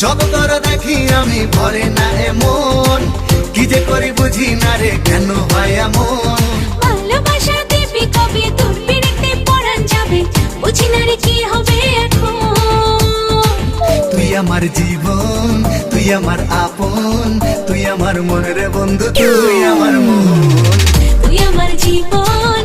যত তোর দেখি আমি ভরে না এমন, কি যে করি বুঝি না রে কেন হয় এমন। ভালোবাসা দিবি কবে তোর পিড়িতে পরাণ যাবে, বুঝি না রে কি হবে এখন। তুই আমার জীবন, তুই আমার আপন, তুই আমার মন রে বন্ধু, তুই আমার মন। তুই আমার জীবন,